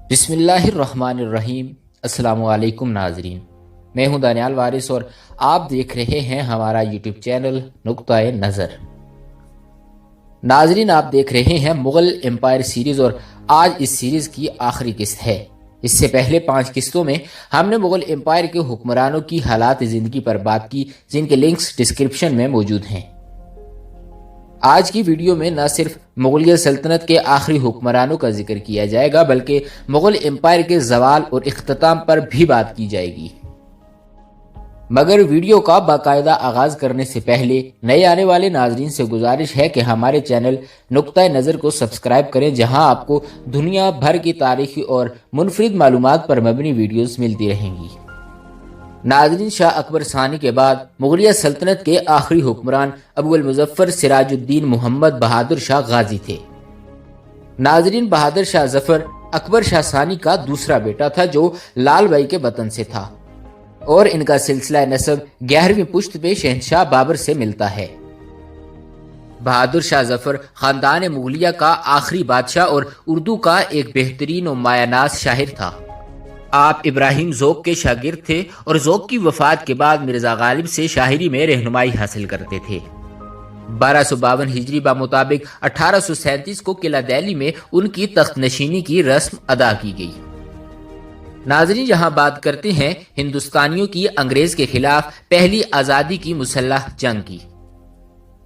بسم اللہ الرحمن الرحیم۔ السلام علیکم ناظرین، میں ہوں دانیال وارث اور آپ دیکھ رہے ہیں ہمارا یوٹیوب چینل نقطہ نظر۔ ناظرین، آپ دیکھ رہے ہیں مغل امپائر سیریز اور آج اس سیریز کی آخری قسط ہے۔ اس سے پہلے 5 قسطوں میں ہم نے مغل امپائر کے حکمرانوں کی حالات زندگی پر بات کی، جن کے لنکس ڈسکرپشن میں موجود ہیں۔ آج کی ویڈیو میں نہ صرف مغلیہ سلطنت کے آخری حکمرانوں کا ذکر کیا جائے گا بلکہ مغل امپائر کے زوال اور اختتام پر بھی بات کی جائے گی۔ مگر ویڈیو کا باقاعدہ آغاز کرنے سے پہلے نئے آنے والے ناظرین سے گزارش ہے کہ ہمارے چینل نقطہ نظر کو سبسکرائب کریں، جہاں آپ کو دنیا بھر کی تاریخی اور منفرد معلومات پر مبنی ویڈیوز ملتی رہیں گی۔ ناظرین، شاہ اکبر ثانی کے بعد مغلیہ سلطنت کے آخری حکمران ابو المظفر سراج الدین محمد بہادر شاہ غازی تھے۔ ناظرین، بہادر شاہ ظفر اکبر شاہ ثانی کا دوسرا بیٹا تھا جو لال بائی کے بطن سے تھا، اور ان کا سلسلہ نسب 11ویں پشت پہ شہنشاہ بابر سے ملتا ہے۔ بہادر شاہ ظفر خاندان مغلیہ کا آخری بادشاہ اور اردو کا ایک بہترین و مایہ ناز شاعر تھا۔ آپ ابراہیم ذوق کے شاگرد تھے اور ذوق کی وفات کے بعد مرزا غالب سے شاعری میں رہنمائی حاصل کرتے تھے۔ 1252 ہجری بمطابق 1837 کو قلعہ دہلی میں ان کی تخت نشینی کی رسم ادا کی گئی۔ ناظرین، یہاں بات کرتے ہیں ہندوستانیوں کی انگریز کے خلاف پہلی آزادی کی مسلح جنگ کی۔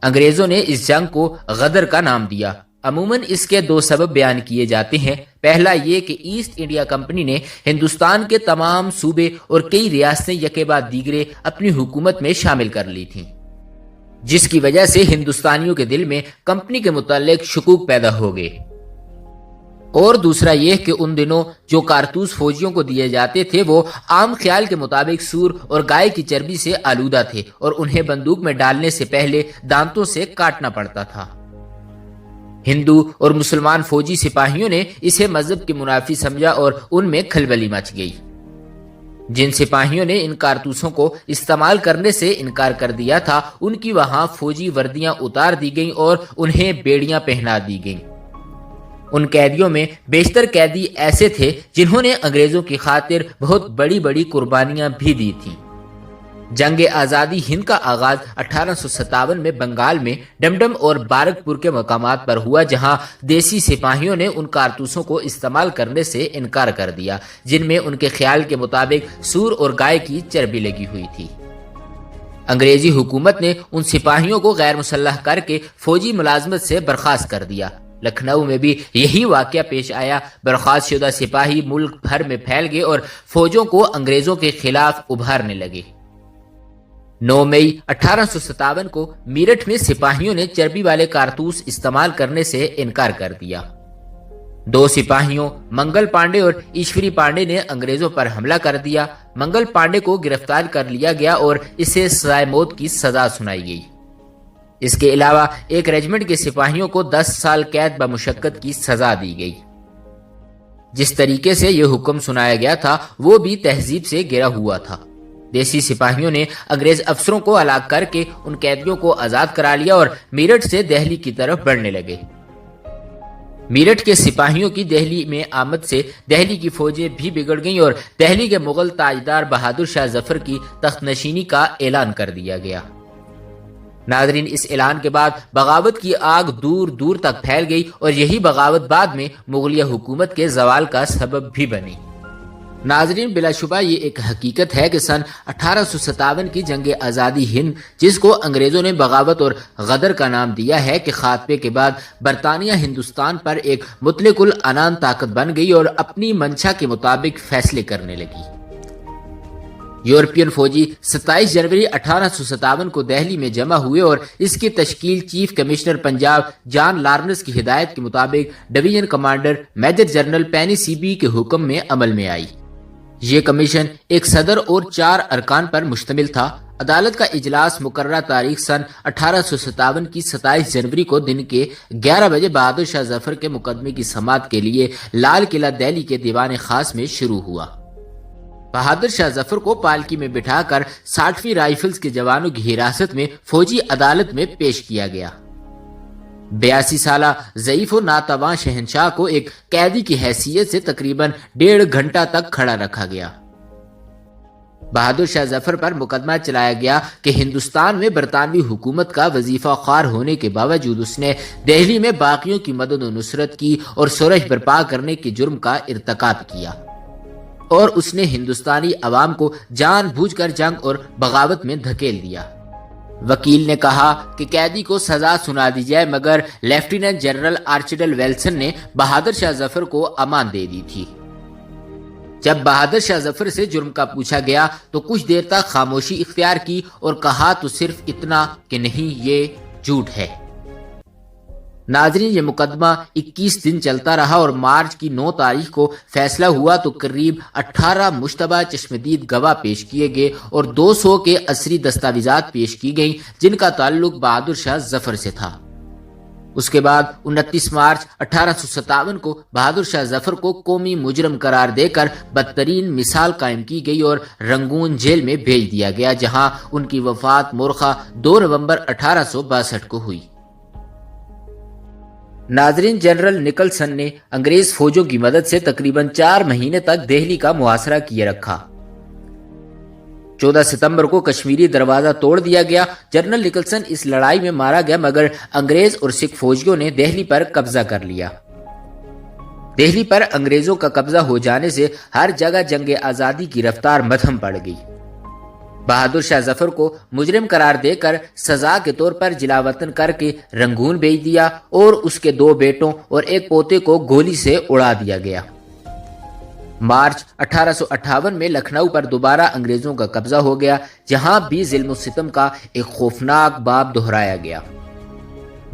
انگریزوں نے اس جنگ کو غدر کا نام دیا۔ عموماً اس کے 2 سبب بیان کیے جاتے ہیں۔ پہلا یہ کہ ایسٹ انڈیا کمپنی نے ہندوستان کے تمام صوبے اور کئی ریاستیں یکے بعد دیگرے اپنی حکومت میں شامل کر لی تھیں، جس کی وجہ سے ہندوستانیوں کے دل میں کمپنی کے متعلق شکوک پیدا ہو گئے۔ اور دوسرا یہ کہ ان دنوں جو کارتوس فوجیوں کو دیے جاتے تھے وہ عام خیال کے مطابق سور اور گائے کی چربی سے آلودہ تھے اور انہیں بندوق میں ڈالنے سے پہلے دانتوں سے کاٹنا پڑتا تھا۔ ہندو اور مسلمان فوجی سپاہیوں نے اسے مذہب کے منافی سمجھا اور ان میں کھلبلی مچ گئی۔ جن سپاہیوں نے ان کارتوسوں کو استعمال کرنے سے انکار کر دیا تھا، ان کی وہاں فوجی وردیاں اتار دی گئیں اور انہیں بیڑیاں پہنا دی گئیں۔ ان قیدیوں میں بیشتر قیدی ایسے تھے جنہوں نے انگریزوں کی خاطر بہت بڑی بڑی قربانیاں بھی دی تھیں۔ جنگ آزادی ہند کا آغاز 1857 میں بنگال میں ڈمڈم اور بارک پور کے مقامات پر ہوا، جہاں دیسی سپاہیوں نے ان کارتوسوں کو استعمال کرنے سے انکار کر دیا جن میں ان کے خیال کے مطابق سور اور گائے کی چربی لگی ہوئی تھی۔ انگریزی حکومت نے ان سپاہیوں کو غیر مسلح کر کے فوجی ملازمت سے برخاست کر دیا۔ لکھنؤ میں بھی یہی واقعہ پیش آیا۔ برخاست شدہ سپاہی ملک بھر میں پھیل گئے اور فوجوں کو انگریزوں کے خلاف ابھارنے لگے۔ 9 مئی 1857 کو میرٹھ میں سپاہیوں نے چربی والے کارتوس استعمال کرنے سے انکار کر دیا۔ 2 سپاہیوں منگل پانڈے اور ایشوری پانڈے نے انگریزوں پر حملہ کر دیا۔ منگل پانڈے کو گرفتار کر لیا گیا اور اسے سزائے موت کی سزا سنائی گئی۔ اس کے علاوہ ایک ریجمنٹ کے سپاہیوں کو 10 سال قید بمشقت کی سزا دی گئی۔ جس طریقے سے یہ حکم سنایا گیا تھا وہ بھی تہذیب سے گرا ہوا تھا۔ دیسی سپاہیوں نے انگریز افسروں کو ہلاک کر کے ان قیدیوں کو آزاد کرا لیا اور میرٹھ سے دہلی کی طرف بڑھنے لگے۔ میرٹھ کے سپاہیوں کی دہلی میں آمد سے دہلی کی فوجیں بھی بگڑ گئیں اور دہلی کے مغل تاجدار بہادر شاہ ظفر کی تخت نشینی کا اعلان کر دیا گیا۔ ناظرین، اس اعلان کے بعد بغاوت کی آگ دور دور تک پھیل گئی اور یہی بغاوت بعد میں مغلیہ حکومت کے زوال کا سبب بھی بنی۔ ناظرین، بلا شبہ یہ ایک حقیقت ہے کہ سن 1857 کی جنگ آزادی ہند، جس کو انگریزوں نے بغاوت اور غدر کا نام دیا ہے، کہ خاتمے کے بعد برطانیہ ہندوستان پر ایک مطلق العنان طاقت بن گئی اور اپنی منشا کے مطابق فیصلے کرنے لگی۔ یورپین فوجی 27 جنوری 1857 کو دہلی میں جمع ہوئے اور اس کی تشکیل chief commissioner Punjab John Lawrence کی ہدایت کے مطابق division commander major general Penny C B کے حکم میں عمل میں آئی۔ یہ کمیشن ایک صدر اور 4 ارکان پر مشتمل تھا۔ عدالت کا اجلاس مقررہ تاریخ سن 1857 کی 27 جنوری کو دن کے 11 بجے بہادر شاہ ظفر کے مقدمے کی سماعت کے لیے لال قلعہ دہلی کے دیوان خاص میں شروع ہوا۔ بہادر شاہ ظفر کو پالکی میں بٹھا کر 60ویں رائفلز کے جوانوں کی حراست میں فوجی عدالت میں پیش کیا گیا۔ 82 سالہ ضعیف و ناتواں شہنشاہ کو ایک قیدی کی حیثیت سے تقریباً 1.5 گھنٹہ تک کھڑا رکھا گیا۔ بہادر شاہ ظفر پر مقدمہ چلایا گیا کہ ہندوستان میں برطانوی حکومت کا وظیفہ خوار ہونے کے باوجود اس نے دہلی میں باغیوں کی مدد و نصرت کی اور شورش برپا کرنے کے جرم کا ارتکاب کیا، اور اس نے ہندوستانی عوام کو جان بوجھ کر جنگ اور بغاوت میں دھکیل دیا۔ وکیل نے کہا کہ قیدی کو سزا سنا دی جائے، مگر لیفٹیننٹ جنرل آرچیبلڈ ویلسن نے بہادر شاہ ظفر کو امان دے دی تھی۔ جب بہادر شاہ ظفر سے جرم کا پوچھا گیا تو کچھ دیر تک خاموشی اختیار کی اور کہا تو صرف اتنا کہ نہیں، یہ جھوٹ ہے۔ ناظرین، یہ مقدمہ 21 دن چلتا رہا اور مارچ کی 9 تاریخ کو فیصلہ ہوا تو قریب 18 مشتبہ چشمدید گواہ پیش کیے گئے اور 200 کے عصری دستاویزات پیش کی گئیں جن کا تعلق بہادر شاہ ظفر سے تھا۔ اس کے بعد 29 مارچ 1857 کو بہادر شاہ ظفر کو قومی مجرم قرار دے کر بدترین مثال قائم کی گئی اور رنگون جیل میں بھیج دیا گیا، جہاں ان کی وفات مورخہ 2 نومبر 1862 کو ہوئی۔ ناظرین، جنرل نکلسن نے انگریز فوجوں کی مدد سے تقریباً 4 مہینے تک دہلی کا محاصرہ کیے رکھا۔ 14 ستمبر کو کشمیری دروازہ توڑ دیا گیا۔ جنرل نکلسن اس لڑائی میں مارا گیا، مگر انگریز اور سکھ فوجیوں نے دہلی پر قبضہ کر لیا۔ دہلی پر انگریزوں کا قبضہ ہو جانے سے ہر جگہ جنگ آزادی کی رفتار مدھم پڑ گئی۔ بہادر شاہ ظفر کو مجرم قرار دے کر سزا کے طور پر جلا وطن کر کے رنگون بھیج دیا اور اس کے 2 بیٹوں اور ایک پوتے کو گولی سے اڑا دیا گیا۔ مارچ 1858 میں لکھنؤ پر دوبارہ انگریزوں کا قبضہ ہو گیا، جہاں بھی ظلم و ستم کا ایک خوفناک باب دہرایا گیا۔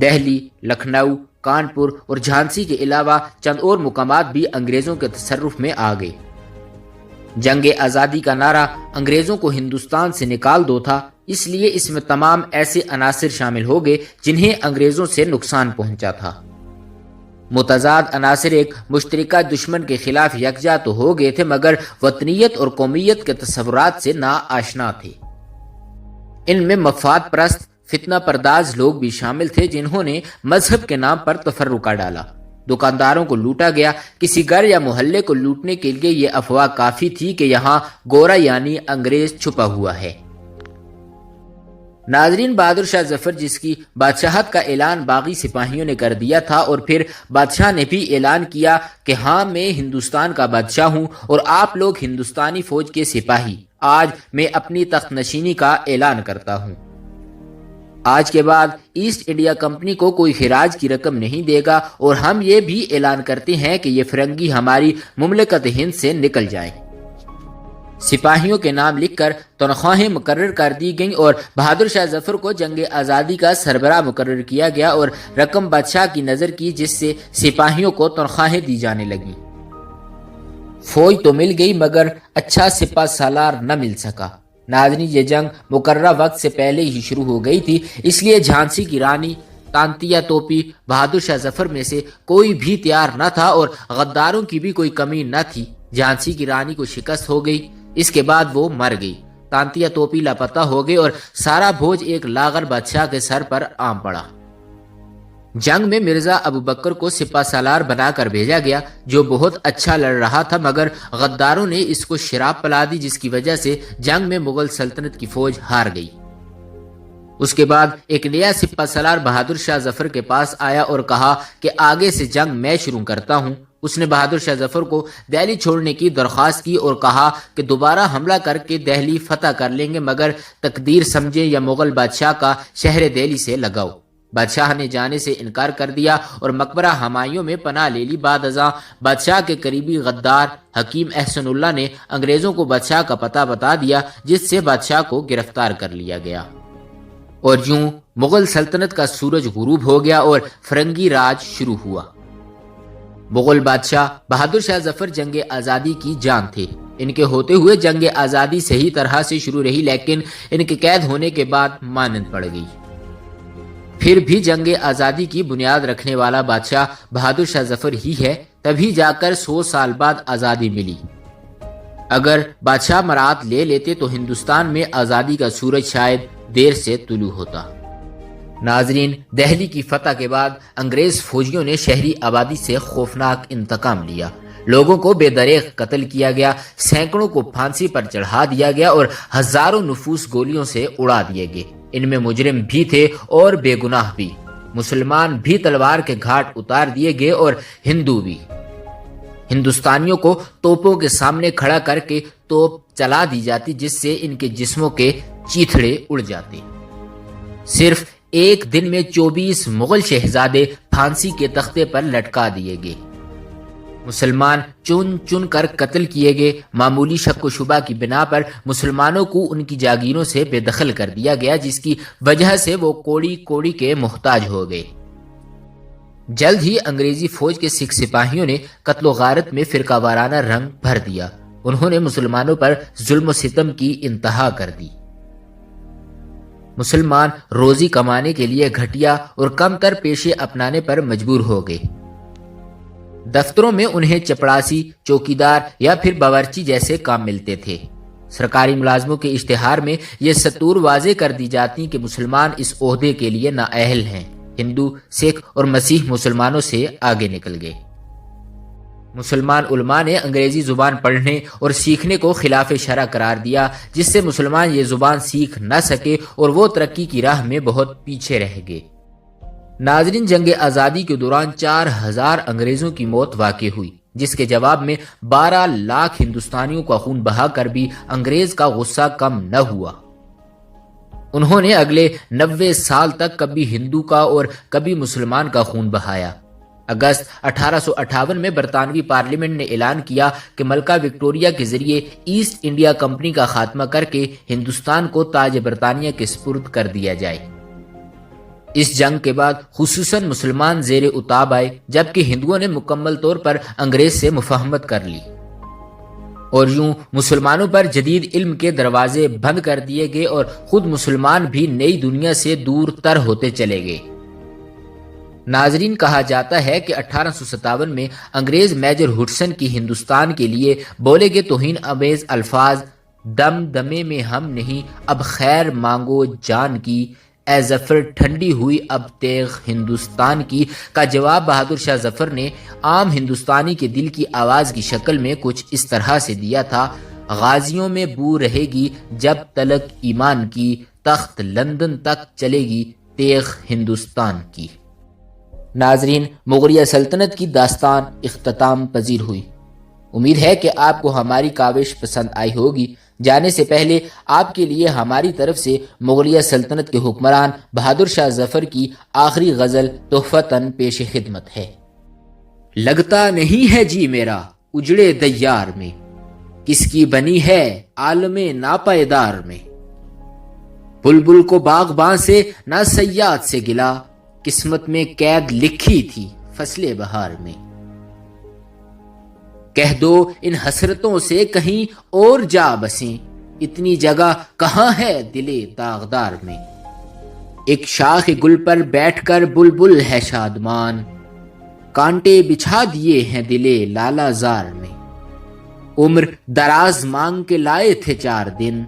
دہلی، لکھنؤ، کانپور اور جھانسی کے علاوہ چند اور مقامات بھی انگریزوں کے تصرف میں آ گئے۔ جنگ آزادی کا نعرہ انگریزوں کو ہندوستان سے نکال دو تھا، اس لیے اس میں تمام ایسے عناصر شامل ہو گئے جنہیں انگریزوں سے نقصان پہنچا تھا۔ متضاد عناصر ایک مشترکہ دشمن کے خلاف یکجا تو ہو گئے تھے، مگر وطنیت اور قومیت کے تصورات سے نا آشنا تھے۔ ان میں مفاد پرست فتنہ پرداز لوگ بھی شامل تھے جنہوں نے مذہب کے نام پر تفرقہ ڈالا۔ دکانداروں کو لوٹا گیا۔ کسی گھر یا محلے کو لوٹنے کے لیے یہ افواہ کافی تھی کہ یہاں گورا یعنی انگریز چھپا ہوا ہے۔ ناظرین، بہادر شاہ ظفر، جس کی بادشاہت کا اعلان باغی سپاہیوں نے کر دیا تھا اور پھر بادشاہ نے بھی اعلان کیا کہ ہاں میں ہندوستان کا بادشاہ ہوں اور آپ لوگ ہندوستانی فوج کے سپاہی، آج میں اپنی تخت نشینی کا اعلان کرتا ہوں۔ آج کے بعد ایسٹ انڈیا کمپنی کو کوئی خراج کی رقم نہیں دے گا اور ہم یہ بھی اعلان کرتے ہیں کہ یہ فرنگی ہماری مملکت ہند سے نکل جائیں۔ سپاہیوں کے نام لکھ کر تنخواہیں مقرر کر دی گئیں اور بہادر شاہ ظفر کو جنگ آزادی کا سربراہ مقرر کیا گیا اور رقم بادشاہ کی نظر کی، جس سے سپاہیوں کو تنخواہیں دی جانے لگیں۔ فوج تو مل گئی مگر اچھا سپہ سالار نہ مل سکا۔ ناظرین، یہ جنگ مقررہ وقت سے پہلے ہی شروع ہو گئی تھی، اس لیے جھانسی کی رانی تانتیا توپی بہادر شاہ ظفر میں سے کوئی بھی تیار نہ تھا اور غداروں کی بھی کوئی کمی نہ تھی۔ جھانسی کی رانی کو شکست ہو گئی، اس کے بعد وہ مر گئی۔ تانتیا توپی لاپتہ ہو گئی اور سارا بوجھ ایک لاغر بادشاہ کے سر پر آ پڑا۔ جنگ میں مرزا ابو بکر کو سپہ سالار بنا کر بھیجا گیا، جو بہت اچھا لڑ رہا تھا، مگر غداروں نے اس کو شراب پلا دی، جس کی وجہ سے جنگ میں مغل سلطنت کی فوج ہار گئی۔ اس کے بعد ایک نیا سپہ سالار بہادر شاہ ظفر کے پاس آیا اور کہا کہ آگے سے جنگ میں شروع کرتا ہوں۔ اس نے بہادر شاہ ظفر کو دہلی چھوڑنے کی درخواست کی اور کہا کہ دوبارہ حملہ کر کے دہلی فتح کر لیں گے، مگر تقدیر سمجھے یا مغل بادشاہ کا شہر دہلی سے لگاؤ۔ بادشاہ نے جانے سے انکار کر دیا اور مقبرہ ہمایوں میں پناہ لے لی۔ بعد ازاں بادشاہ کے قریبی غدار حکیم احسن اللہ نے انگریزوں کو بادشاہ کا پتہ بتا دیا، جس سے بادشاہ کو گرفتار کر لیا گیا، اور یوں مغل سلطنت کا سورج غروب ہو گیا اور فرنگی راج شروع ہوا۔ مغل بادشاہ بہادر شاہ ظفر جنگ آزادی کی جان تھے۔ ان کے ہوتے ہوئے جنگ آزادی صحیح طرح سے شروع رہی، لیکن ان کے قید ہونے کے بعد مانند پڑ گئی۔ پھر بھی جنگ آزادی کی بنیاد رکھنے والا بادشاہ بہادر شاہ ظفر ہی ہے، تبھی جا کر 100 سال بعد آزادی ملی۔ اگر بادشاہ مراعات لے لیتے تو ہندوستان میں آزادی کا سورج شاید دیر سے طلوع ہوتا۔ ناظرین، دہلی کی فتح کے بعد انگریز فوجیوں نے شہری آبادی سے خوفناک انتقام لیا۔ لوگوں کو بے دریغ قتل کیا گیا، سینکڑوں کو پھانسی پر چڑھا دیا گیا اور ہزاروں نفوس گولیوں سے اڑا دیے گئے۔ ان میں مجرم بھی تھے اور بے گناہ بھی۔ مسلمان بھی تلوار کے گھاٹ اتار دیے گئے اور ہندو بھی۔ ہندوستانیوں کو توپوں کے سامنے کھڑا کر کے توپ چلا دی جاتی، جس سے ان کے جسموں کے چیتھڑے اڑ جاتے۔ صرف ایک دن میں 24 مغل شہزادے پھانسی کے تختے پر لٹکا دیے گئے۔ مسلمان چن چن کر قتل کیے گئے۔ معمولی شک و شبہ کی بنا پر مسلمانوں کو ان کی جاگیروں سے بے دخل کر دیا گیا، جس کی وجہ سے وہ کوڑی کوڑی کے محتاج ہو گئے۔ جلد ہی انگریزی فوج کے سکھ سپاہیوں نے قتل و غارت میں فرقہ وارانہ رنگ بھر دیا۔ انہوں نے مسلمانوں پر ظلم و ستم کی انتہا کر دی۔ مسلمان روزی کمانے کے لیے گھٹیا اور کم تر پیشے اپنانے پر مجبور ہو گئے۔ دفتروں میں انہیں چپڑاسی، چوکیدار یا پھر باورچی جیسے کام ملتے تھے۔ سرکاری ملازموں کے اشتہار میں یہ سطور واضح کر دی جاتی کہ مسلمان اس عہدے کے لیے نااہل ہیں۔ ہندو، سکھ اور مسیح مسلمانوں سے آگے نکل گئے۔ مسلمان علماء نے انگریزی زبان پڑھنے اور سیکھنے کو خلاف شرع قرار دیا، جس سے مسلمان یہ زبان سیکھ نہ سکے اور وہ ترقی کی راہ میں بہت پیچھے رہ گئے۔ ناظرین، جنگ آزادی کے دوران 4000 انگریزوں کی موت واقع ہوئی، جس کے جواب میں 12 لاکھ ہندوستانیوں کا خون بہا کر بھی انگریز کا غصہ کم نہ ہوا۔ انہوں نے اگلے 90 سال تک کبھی ہندو کا اور کبھی مسلمان کا خون بہایا۔ اگست 1858 میں برطانوی پارلیمنٹ نے اعلان کیا کہ ملکہ وکٹوریہ کے ذریعے ایسٹ انڈیا کمپنی کا خاتمہ کر کے ہندوستان کو تاج برطانیہ کے سپرد کر دیا جائے۔ اس جنگ کے بعد خصوصاً مسلمان زیر اتاب آئے، جبکہ ہندوؤں نے مکمل طور پر انگریز سے مفاہمت کر لی، اور یوں مسلمانوں پر جدید علم کے دروازے بند کر دیے گئے اور خود مسلمان بھی نئی دنیا سے دور تر ہوتے چلے گئے۔ ناظرین، کہا جاتا ہے کہ 1857 میں انگریز میجر ہڈسن کی ہندوستان کے لیے بولے گئے توہین آمیز الفاظ دم دمے میں ہم نہیں، اب خیر مانگو جان کی، اے ظفر ٹھنڈی ہوئی اب تیغ ہندوستان کی کا جواب بہادر شاہ ظفر نے عام ہندوستانی کے دل کی آواز کی شکل میں کچھ اس طرح سے دیا تھا: غازیوں میں بو رہے گی جب تلک ایمان کی، تخت لندن تک چلے گی تیغ ہندوستان کی۔ ناظرین، مغلیہ سلطنت کی داستان اختتام پذیر ہوئی۔ امید ہے کہ آپ کو ہماری کاوش پسند آئی ہوگی۔ جانے سے پہلے آپ کے لیے ہماری طرف سے مغلیہ سلطنت کے حکمران بہادر شاہ ظفر کی آخری غزل تحفتاً پیش خدمت ہے۔ لگتا نہیں ہے جی میرا اجڑے دیار میں، کس کی بنی ہے عالم ناپائیدار میں، بلبل کو باغباں سے نہ صیاد سے گلا، قسمت میں قید لکھی تھی فصل بہار میں، کہہ دو ان حسرتوں سے کہیں اور جا بسیں، اتنی جگہ کہاں ہے دلے داغدار میں، ایک شاخ گل پر بیٹھ کر بلبل ہے شادمان، کانٹے بچھا دیے ہیں دلے لالا زار میں، عمر دراز مانگ کے لائے تھے 4 دن،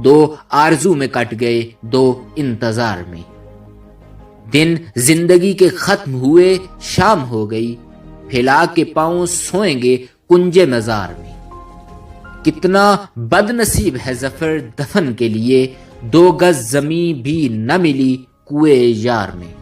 2 آرزو میں کٹ گئے 2 انتظار میں، دن زندگی کے ختم ہوئے شام ہو گئی، پھیلا کے پاؤں سوئیں گے کنج مزار میں، کتنا بد نصیب ہے ظفر دفن کے لیے، 2 گز زمیں بھی نہ ملی کوئے یار میں۔